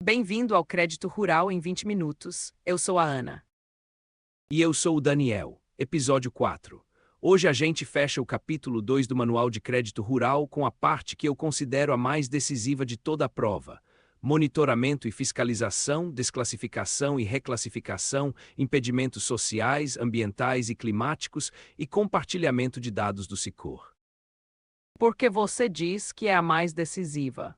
Bem-vindo ao Crédito Rural em 20 minutos. Eu sou a Ana. E eu sou o Daniel, episódio 4. Hoje a gente fecha o capítulo 2 do Manual de Crédito Rural com a parte que eu considero a mais decisiva de toda a prova: monitoramento e fiscalização, desclassificação e reclassificação, impedimentos sociais, ambientais e climáticos e compartilhamento de dados do Sicor. Por que você diz que é a mais decisiva?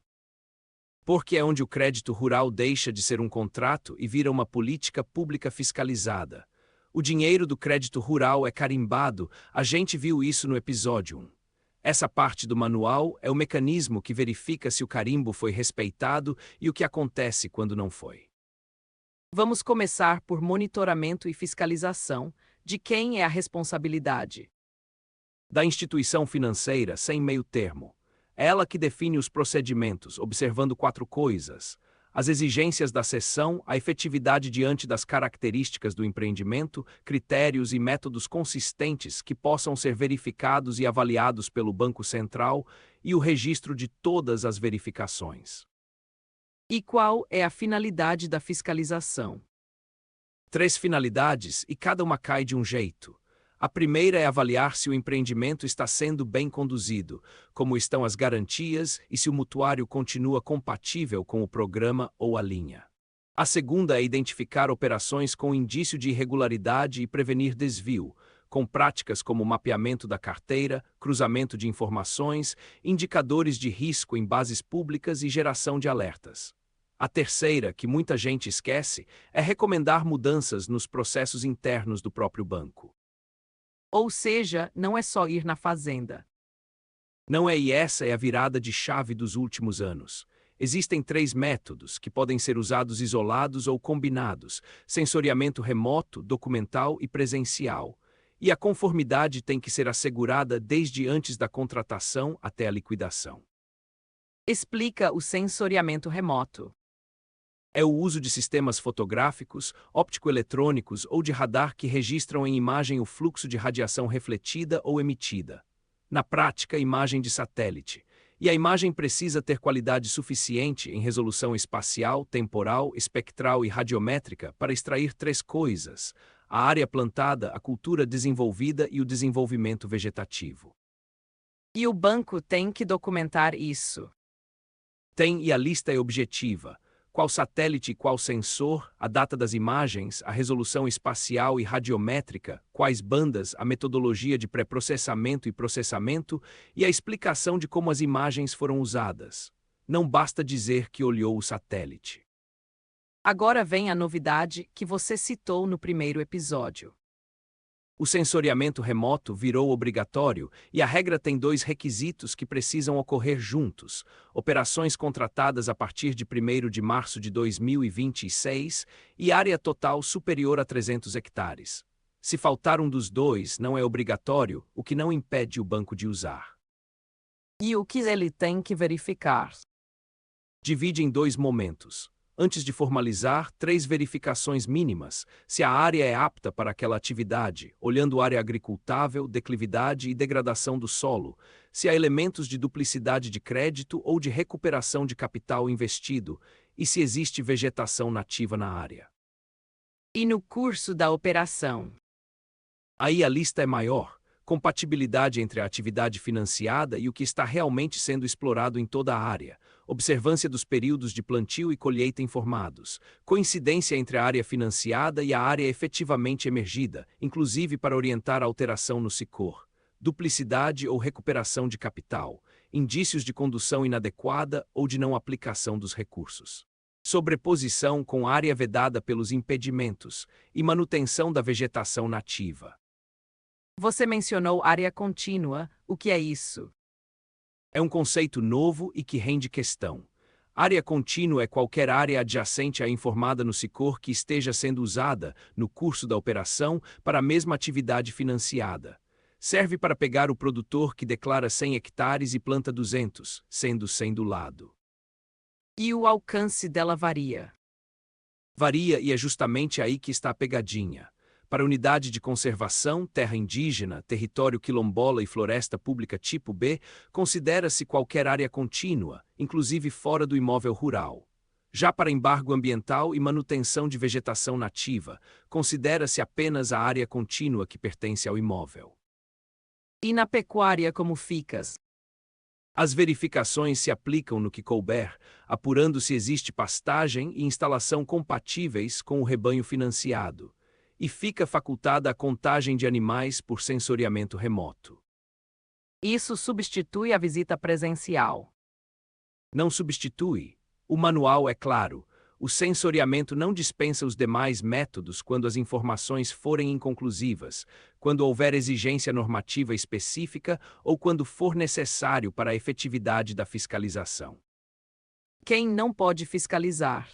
Porque é onde o crédito rural deixa de ser um contrato e vira uma política pública fiscalizada. O dinheiro do crédito rural é carimbado, a gente viu isso no episódio 1. Essa parte do manual é o mecanismo que verifica se o carimbo foi respeitado e o que acontece quando não foi. Vamos começar por monitoramento e fiscalização. De quem é a responsabilidade? Da instituição financeira, sem meio termo. É ela que define os procedimentos, observando 4 coisas: as exigências da cessão, a efetividade diante das características do empreendimento, critérios e métodos consistentes que possam ser verificados e avaliados pelo Banco Central e o registro de todas as verificações. E qual é a finalidade da fiscalização? 3 finalidades e cada uma cai de um jeito. A primeira é avaliar se o empreendimento está sendo bem conduzido, como estão as garantias e se o mutuário continua compatível com o programa ou a linha. A segunda é identificar operações com indício de irregularidade e prevenir desvio, com práticas como mapeamento da carteira, cruzamento de informações, indicadores de risco em bases públicas e geração de alertas. A terceira, que muita gente esquece, é recomendar mudanças nos processos internos do próprio banco. Ou seja, não é só ir na fazenda. Não é, e essa é a virada de chave dos últimos anos. Existem 3 métodos que podem ser usados isolados ou combinados: sensoriamento remoto, documental e presencial. E a conformidade tem que ser assegurada desde antes da contratação até a liquidação. Explica o sensoriamento remoto. É o uso de sistemas fotográficos, óptico-eletrônicos ou de radar que registram em imagem o fluxo de radiação refletida ou emitida. Na prática, imagem de satélite. E a imagem precisa ter qualidade suficiente em resolução espacial, temporal, espectral e radiométrica para extrair 3 coisas: a área plantada, a cultura desenvolvida e o desenvolvimento vegetativo. E o banco tem que documentar isso. Tem, e a lista é objetiva: qual satélite e qual sensor, a data das imagens, a resolução espacial e radiométrica, quais bandas, a metodologia de pré-processamento e processamento e a explicação de como as imagens foram usadas. Não basta dizer que olhou o satélite. Agora vem a novidade que você citou no primeiro episódio. O sensoriamento remoto virou obrigatório e a regra tem 2 requisitos que precisam ocorrer juntos: operações contratadas a partir de 1º de março de 2026 e área total superior a 300 hectares. Se faltar um dos 2, não é obrigatório, o que não impede o banco de usar. E o que ele tem que verificar? Divide em 2 momentos. Antes de formalizar, 3 verificações mínimas: se a área é apta para aquela atividade, olhando área agricultável, declividade e degradação do solo, se há elementos de duplicidade de crédito ou de recuperação de capital investido, e se existe vegetação nativa na área. E no curso da operação? Aí a lista é maior: compatibilidade entre a atividade financiada e o que está realmente sendo explorado em toda a área, observância dos períodos de plantio e colheita informados, coincidência entre a área financiada e a área efetivamente emergida, inclusive para orientar a alteração no Sicor, duplicidade ou recuperação de capital, indícios de condução inadequada ou de não aplicação dos recursos, sobreposição com área vedada pelos impedimentos e manutenção da vegetação nativa. Você mencionou área contínua. O que é isso? É um conceito novo e que rende questão. Área contínua é qualquer área adjacente à informada no Sicor que esteja sendo usada, no curso da operação, para a mesma atividade financiada. Serve para pegar o produtor que declara 100 hectares e planta 200, sendo 100 do lado. E o alcance dela varia? Varia, e é justamente aí que está a pegadinha. Para unidade de conservação, terra indígena, território quilombola e floresta pública tipo B, considera-se qualquer área contínua, inclusive fora do imóvel rural. Já para embargo ambiental e manutenção de vegetação nativa, considera-se apenas a área contínua que pertence ao imóvel. E na pecuária como ficas? As verificações se aplicam no que couber, apurando se existe pastagem e instalação compatíveis com o rebanho financiado, e fica facultada a contagem de animais por sensoriamento remoto. Isso substitui a visita presencial. Não substitui. O manual é claro. O sensoriamento não dispensa os demais métodos quando as informações forem inconclusivas, quando houver exigência normativa específica ou quando for necessário para a efetividade da fiscalização. Quem não pode fiscalizar?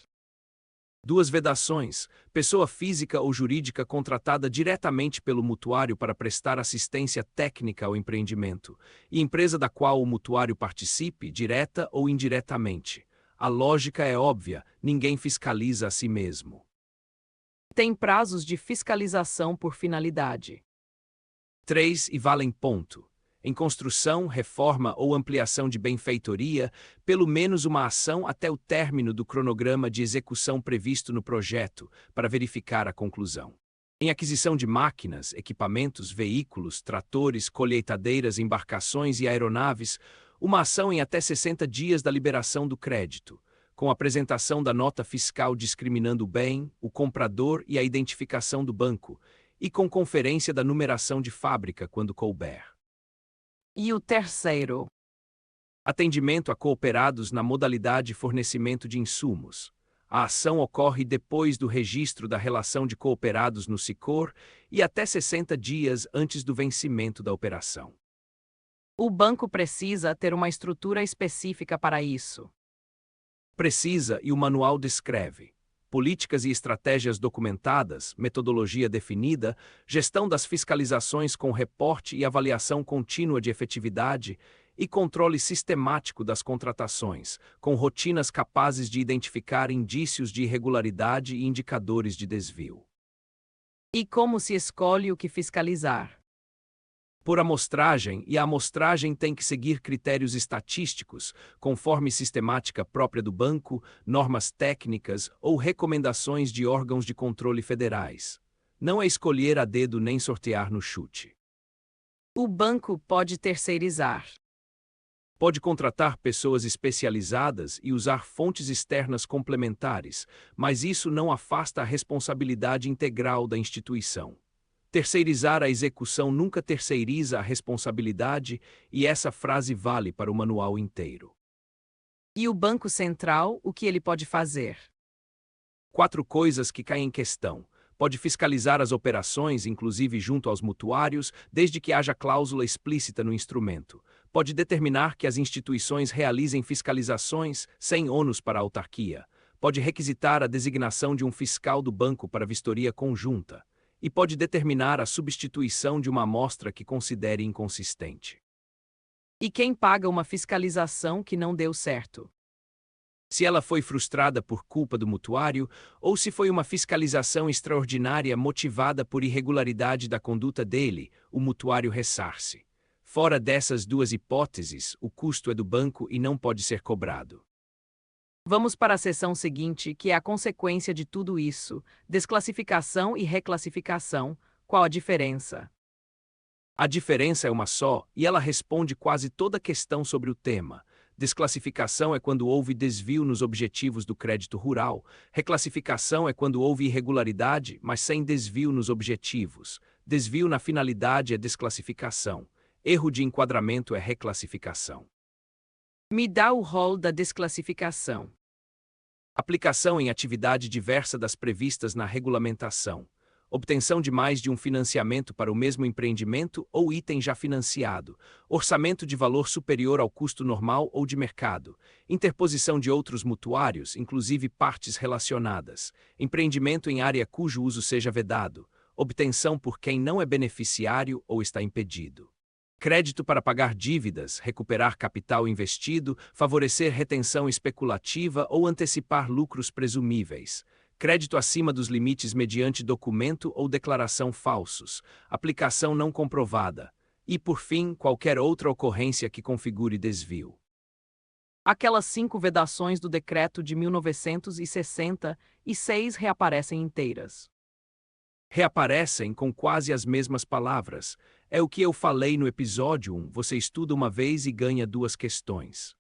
Duas vedações: pessoa física ou jurídica contratada diretamente pelo mutuário para prestar assistência técnica ao empreendimento, e empresa da qual o mutuário participe, direta ou indiretamente. A lógica é óbvia, ninguém fiscaliza a si mesmo. Tem prazos de fiscalização por finalidade. 3 e valem ponto. Em construção, reforma ou ampliação de benfeitoria, pelo menos uma ação até o término do cronograma de execução previsto no projeto, para verificar a conclusão. Em aquisição de máquinas, equipamentos, veículos, tratores, colheitadeiras, embarcações e aeronaves, uma ação em até 60 dias da liberação do crédito, com apresentação da nota fiscal discriminando o bem, o comprador e a identificação do banco, e com conferência da numeração de fábrica quando couber. E o terceiro? Atendimento a cooperados na modalidade fornecimento de insumos. A ação ocorre depois do registro da relação de cooperados no SICOR e até 60 dias antes do vencimento da operação. O banco precisa ter uma estrutura específica para isso. Precisa, e o manual descreve: políticas e estratégias documentadas, metodologia definida, gestão das fiscalizações com reporte e avaliação contínua de efetividade e controle sistemático das contratações, com rotinas capazes de identificar indícios de irregularidade e indicadores de desvio. E como se escolhe o que fiscalizar? Por amostragem, e a amostragem tem que seguir critérios estatísticos, conforme sistemática própria do banco, normas técnicas ou recomendações de órgãos de controle federais. Não é escolher a dedo nem sortear no chute. O banco pode terceirizar. Pode contratar pessoas especializadas e usar fontes externas complementares, mas isso não afasta a responsabilidade integral da instituição. Terceirizar a execução nunca terceiriza a responsabilidade, e essa frase vale para o manual inteiro. E o Banco Central, o que ele pode fazer? 4 coisas que caem em questão. Pode fiscalizar as operações, inclusive junto aos mutuários, desde que haja cláusula explícita no instrumento. Pode determinar que as instituições realizem fiscalizações sem ônus para a autarquia. Pode requisitar a designação de um fiscal do banco para vistoria conjunta. E pode determinar a substituição de uma amostra que considere inconsistente. E quem paga uma fiscalização que não deu certo? Se ela foi frustrada por culpa do mutuário, ou se foi uma fiscalização extraordinária motivada por irregularidade da conduta dele, o mutuário ressarce. Fora dessas duas hipóteses, o custo é do banco e não pode ser cobrado. Vamos para a seção seguinte, que é a consequência de tudo isso: desclassificação e reclassificação. Qual a diferença? A diferença é uma só, e ela responde quase toda questão sobre o tema. Desclassificação é quando houve desvio nos objetivos do crédito rural. Reclassificação é quando houve irregularidade, mas sem desvio nos objetivos. Desvio na finalidade é desclassificação. Erro de enquadramento é reclassificação. Me dá o rol da desclassificação. Aplicação em atividade diversa das previstas na regulamentação. Obtenção de mais de um financiamento para o mesmo empreendimento ou item já financiado. Orçamento de valor superior ao custo normal ou de mercado. Interposição de outros mutuários, inclusive partes relacionadas. Empreendimento em área cujo uso seja vedado. Obtenção por quem não é beneficiário ou está impedido. Crédito para pagar dívidas, recuperar capital investido, favorecer retenção especulativa ou antecipar lucros presumíveis. Crédito acima dos limites mediante documento ou declaração falsos. Aplicação não comprovada. E, por fim, qualquer outra ocorrência que configure desvio. Aquelas 5 vedações do decreto de 1966 reaparecem inteiras. Reaparecem com quase as mesmas palavras. É o que eu falei no episódio 1. Você estuda uma vez e ganha 2 questões.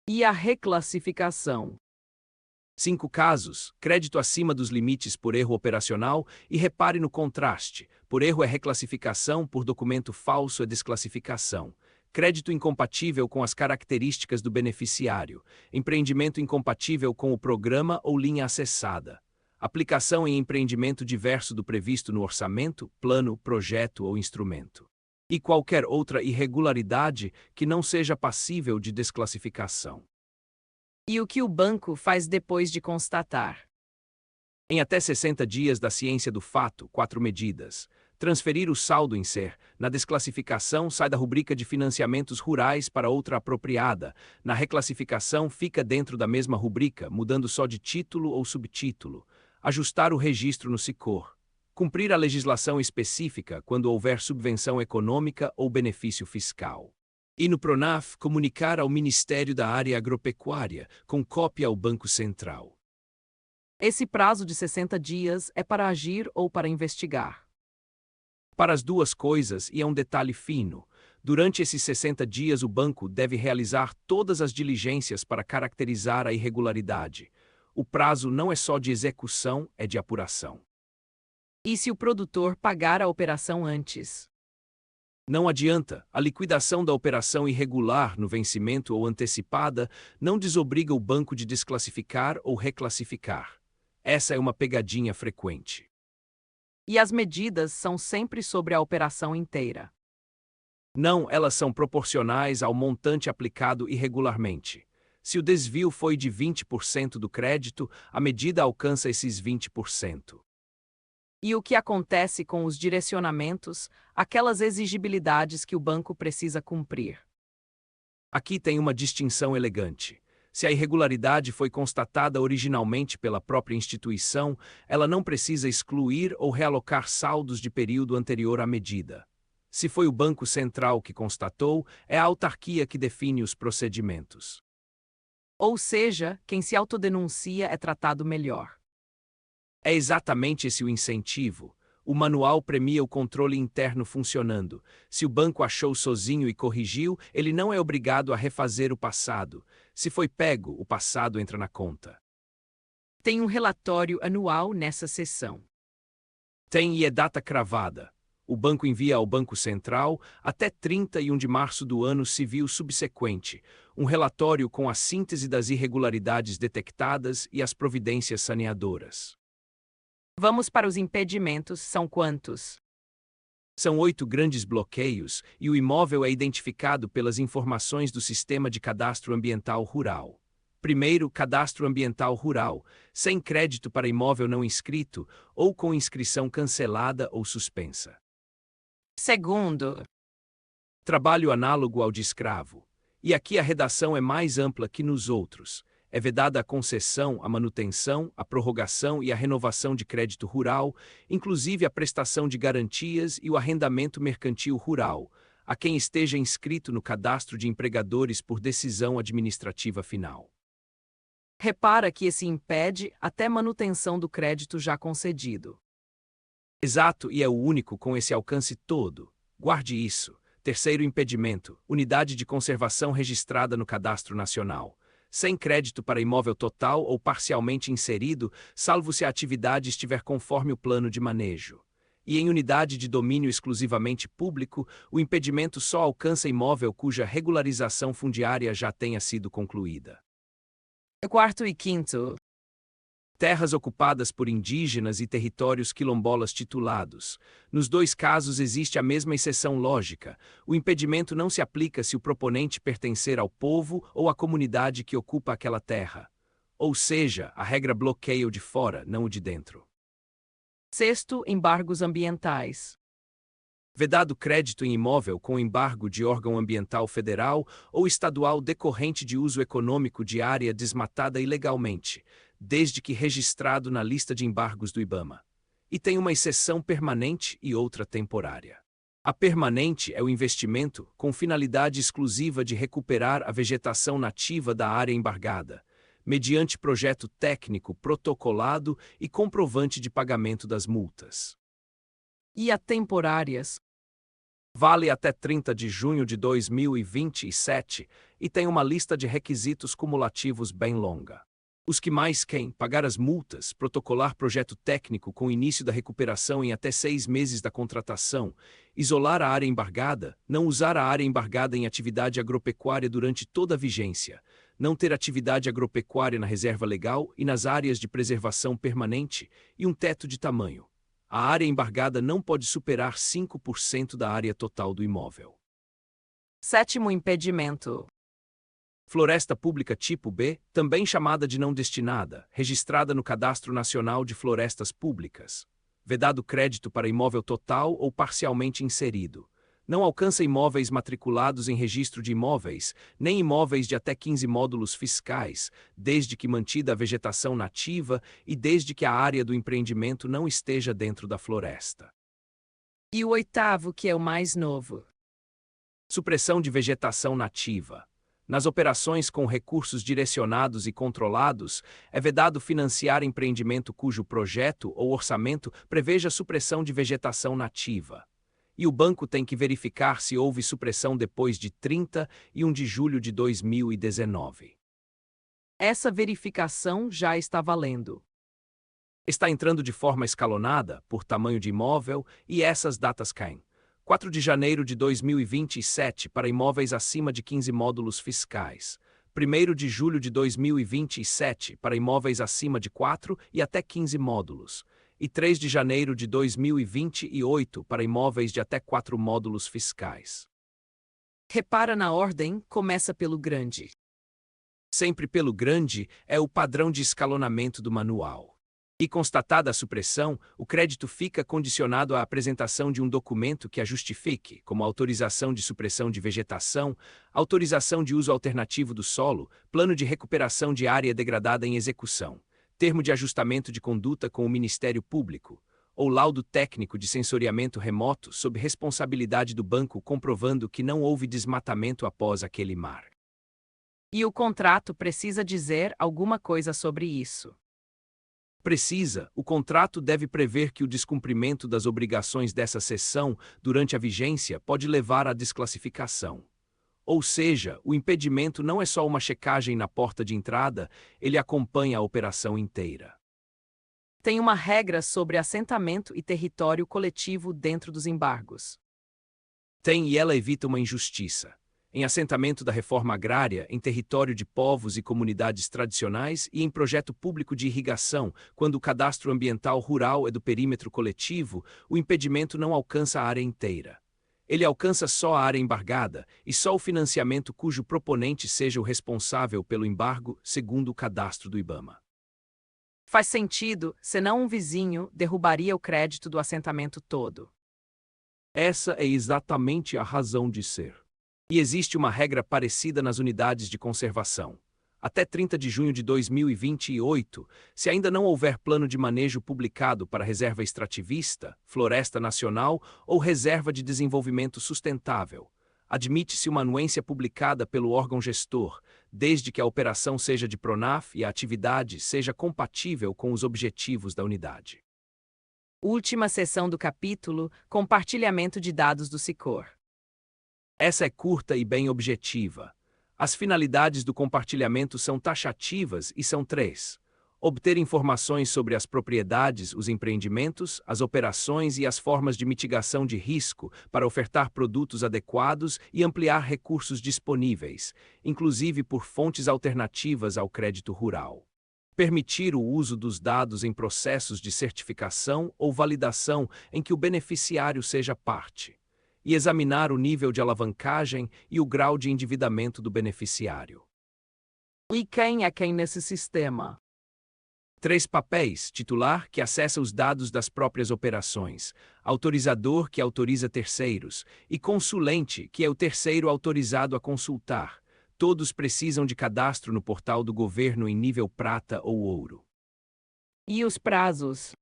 E a reclassificação? 5 casos: crédito acima dos limites por erro operacional, e repare no contraste. Por erro é reclassificação, por documento falso é desclassificação. Crédito incompatível com as características do beneficiário. Empreendimento incompatível com o programa ou linha acessada. Aplicação em empreendimento diverso do previsto no orçamento, plano, projeto ou instrumento. E qualquer outra irregularidade que não seja passível de desclassificação. E o que o banco faz depois de constatar? Em até 60 dias da ciência do fato, 4 medidas. Transferir o saldo em ser. Na desclassificação, sai da rubrica de financiamentos rurais para outra apropriada. Na reclassificação, fica dentro da mesma rubrica, mudando só de título ou subtítulo. Ajustar o registro no SICOR. Cumprir a legislação específica quando houver subvenção econômica ou benefício fiscal. E no PRONAF, comunicar ao Ministério da Área Agropecuária, com cópia ao Banco Central. Esse prazo de 60 dias é para agir ou para investigar? Para as duas coisas, e é um detalhe fino. Durante esses 60 dias, o banco deve realizar todas as diligências para caracterizar a irregularidade. O prazo não é só de execução, é de apuração. E se o produtor pagar a operação antes? Não adianta, a liquidação da operação irregular no vencimento ou antecipada não desobriga o banco de desclassificar ou reclassificar. Essa é uma pegadinha frequente. E as medidas são sempre sobre a operação inteira? Não, elas são proporcionais ao montante aplicado irregularmente. Se o desvio foi de 20% do crédito, a medida alcança esses 20%. E o que acontece com os direcionamentos, aquelas exigibilidades que o banco precisa cumprir? Aqui tem uma distinção elegante. Se a irregularidade foi constatada originalmente pela própria instituição, ela não precisa excluir ou realocar saldos de período anterior à medida. Se foi o Banco Central que constatou, é a autarquia que define os procedimentos. Ou seja, quem se autodenuncia é tratado melhor. É exatamente esse o incentivo. O manual premia o controle interno funcionando. Se o banco achou sozinho e corrigiu, ele não é obrigado a refazer o passado. Se foi pego, o passado entra na conta. Tem um relatório anual nessa seção? Tem, e é data cravada. O banco envia ao Banco Central, até 31 de março do ano civil subsequente, um relatório com a síntese das irregularidades detectadas e as providências saneadoras. Vamos para os impedimentos, são quantos? São 8 grandes bloqueios e o imóvel é identificado pelas informações do Sistema de Cadastro Ambiental Rural. Primeiro, cadastro ambiental rural, sem crédito para imóvel não inscrito ou com inscrição cancelada ou suspensa. Segundo, Trabalho análogo ao de escravo. E aqui a redação é mais ampla que nos outros. É vedada a concessão, a manutenção, a prorrogação e a renovação de crédito rural, inclusive a prestação de garantias e o arrendamento mercantil rural, a quem esteja inscrito no cadastro de empregadores por decisão administrativa final. repara que esse impede até manutenção do crédito já concedido. Exato, e é o único com esse alcance todo. Guarde isso. Terceiro impedimento: unidade de conservação registrada no Cadastro Nacional. Sem crédito para imóvel total ou parcialmente inserido, salvo se a atividade estiver conforme o plano de manejo. E em unidade de domínio exclusivamente público, o impedimento só alcança imóvel cuja regularização fundiária já tenha sido concluída. Quarto e quinto, Terras ocupadas por indígenas e territórios quilombolas titulados. Nos dois casos existe a mesma exceção lógica. O impedimento não se aplica se o proponente pertencer ao povo ou à comunidade que ocupa aquela terra. Ou seja, a regra bloqueia o de fora, não o de dentro. sexto, embargos ambientais. Vedado crédito em imóvel com embargo de órgão ambiental federal ou estadual decorrente de uso econômico de área desmatada ilegalmente, desde que registrado na lista de embargos do IBAMA. E tem uma exceção permanente e outra temporária. A permanente é o investimento com finalidade exclusiva de recuperar a vegetação nativa da área embargada, mediante projeto técnico protocolado e comprovante de pagamento das multas. E a temporárias? Vale até 30 de junho de 2027 e tem uma lista de requisitos cumulativos bem longa. Os que mais querem pagar as multas, protocolar projeto técnico com início da recuperação em até 6 meses da contratação, isolar a área embargada, não usar a área embargada em atividade agropecuária durante toda a vigência, não ter atividade agropecuária na reserva legal e nas áreas de preservação permanente e um teto de tamanho. A área embargada não pode superar 5% da área total do imóvel. Sétimo impedimento. Floresta pública tipo B, também chamada de não destinada, registrada no Cadastro Nacional de Florestas Públicas. Vedado crédito para imóvel total ou parcialmente inserido. Não alcança imóveis matriculados em registro de imóveis, nem imóveis de até 15 módulos fiscais, desde que mantida a vegetação nativa e desde que a área do empreendimento não esteja dentro da floresta. E o oitavo, que é o mais novo. Supressão de vegetação nativa. Nas operações com recursos direcionados e controlados, é vedado financiar empreendimento cujo projeto ou orçamento preveja supressão de vegetação nativa. E o banco tem que verificar se houve supressão depois de 31 de julho de 2019. Essa verificação já está valendo. Está entrando de forma escalonada, por tamanho de imóvel, e essas datas caem. 4 de janeiro de 2027 para imóveis acima de 15 módulos fiscais. 1º de julho de 2027 para imóveis acima de 4 e até 15 módulos. E 3 de janeiro de 2028 para imóveis de até 4 módulos fiscais. Repara na ordem, começa pelo grande. Sempre pelo grande é o padrão de escalonamento do manual. E constatada a supressão, o crédito fica condicionado à apresentação de um documento que a justifique, como autorização de supressão de vegetação, autorização de uso alternativo do solo, plano de recuperação de área degradada em execução, termo de ajustamento de conduta com o Ministério Público, ou laudo técnico de sensoriamento remoto sob responsabilidade do banco comprovando que não houve desmatamento após aquele mar. E o contrato precisa dizer alguma coisa sobre isso. Precisa, o contrato deve prever que o descumprimento das obrigações dessa seção durante a vigência pode levar à desclassificação. Ou seja, o impedimento não é só uma checagem na porta de entrada, ele acompanha a operação inteira. Tem uma regra sobre assentamento e território coletivo dentro dos embargos. Tem e ela evita uma injustiça. Em assentamento da reforma agrária, em território de povos e comunidades tradicionais e em projeto público de irrigação, quando o cadastro ambiental rural é do perímetro coletivo, o impedimento não alcança a área inteira. Ele alcança só a área embargada e só o financiamento cujo proponente seja o responsável pelo embargo, segundo o cadastro do IBAMA. Faz sentido, senão um vizinho derrubaria o crédito do assentamento todo. Essa é exatamente a razão de ser. E existe uma regra parecida nas unidades de conservação. Até 30 de junho de 2028, se ainda não houver plano de manejo publicado para reserva extrativista, floresta nacional ou reserva de desenvolvimento sustentável, admite-se uma anuência publicada pelo órgão gestor, desde que a operação seja de PRONAF e a atividade seja compatível com os objetivos da unidade. Última seção do capítulo: compartilhamento de dados do SICOR. Essa é curta e bem objetiva. As finalidades do compartilhamento são taxativas e são 3. Obter informações sobre as propriedades, os empreendimentos, as operações e as formas de mitigação de risco para ofertar produtos adequados e ampliar recursos disponíveis, inclusive por fontes alternativas ao crédito rural. Permitir o uso dos dados em processos de certificação ou validação em que o beneficiário seja parte. E examinar o nível de alavancagem e o grau de endividamento do beneficiário. E quem é quem nesse sistema? 3 papéis: titular, que acessa os dados das próprias operações, autorizador, que autoriza terceiros, e consulente, que é o terceiro autorizado a consultar. Todos precisam de cadastro no portal do governo em nível prata ou ouro. E os prazos?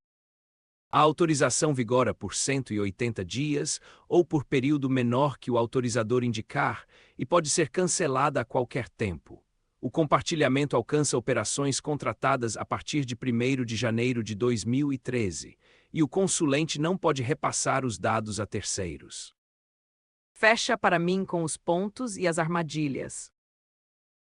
A autorização vigora por 180 dias ou por período menor que o autorizador indicar e pode ser cancelada a qualquer tempo. O compartilhamento alcança operações contratadas a partir de 1º de janeiro de 2013, e o consulente não pode repassar os dados a terceiros. Fecha para mim com os pontos e as armadilhas.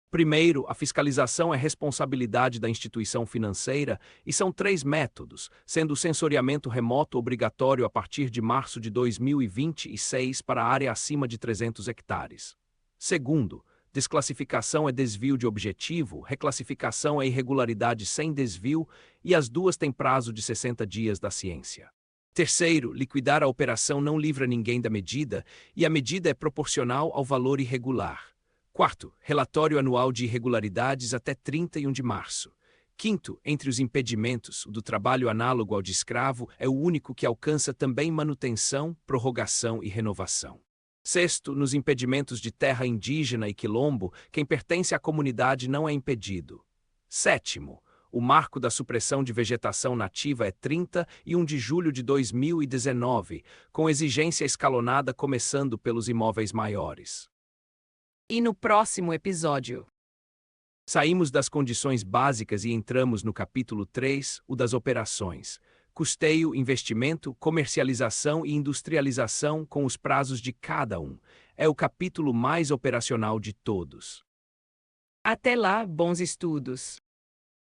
Primeiro, a fiscalização é responsabilidade da instituição financeira e são 3 métodos, sendo o sensoriamento remoto obrigatório a partir de março de 2026 para a área acima de 300 hectares. Segundo, desclassificação é desvio de objetivo, reclassificação é irregularidade sem desvio e as duas têm prazo de 60 dias da ciência. Terceiro, liquidar a operação não livra ninguém da medida e a medida é proporcional ao valor irregular. Quarto, relatório anual de irregularidades até 31 de março. Quinto, entre os impedimentos, o do trabalho análogo ao de escravo é o único que alcança também manutenção, prorrogação e renovação. Sexto, nos impedimentos de terra indígena e quilombo, quem pertence à comunidade não é impedido. Sétimo, o marco da supressão de vegetação nativa é 31 de julho de 2019, com exigência escalonada começando pelos imóveis maiores. E no próximo episódio. Saímos das condições básicas e entramos no capítulo 3, o das operações. Custeio, investimento, comercialização e industrialização com os prazos de cada um. É o capítulo mais operacional de todos. Até lá, bons estudos!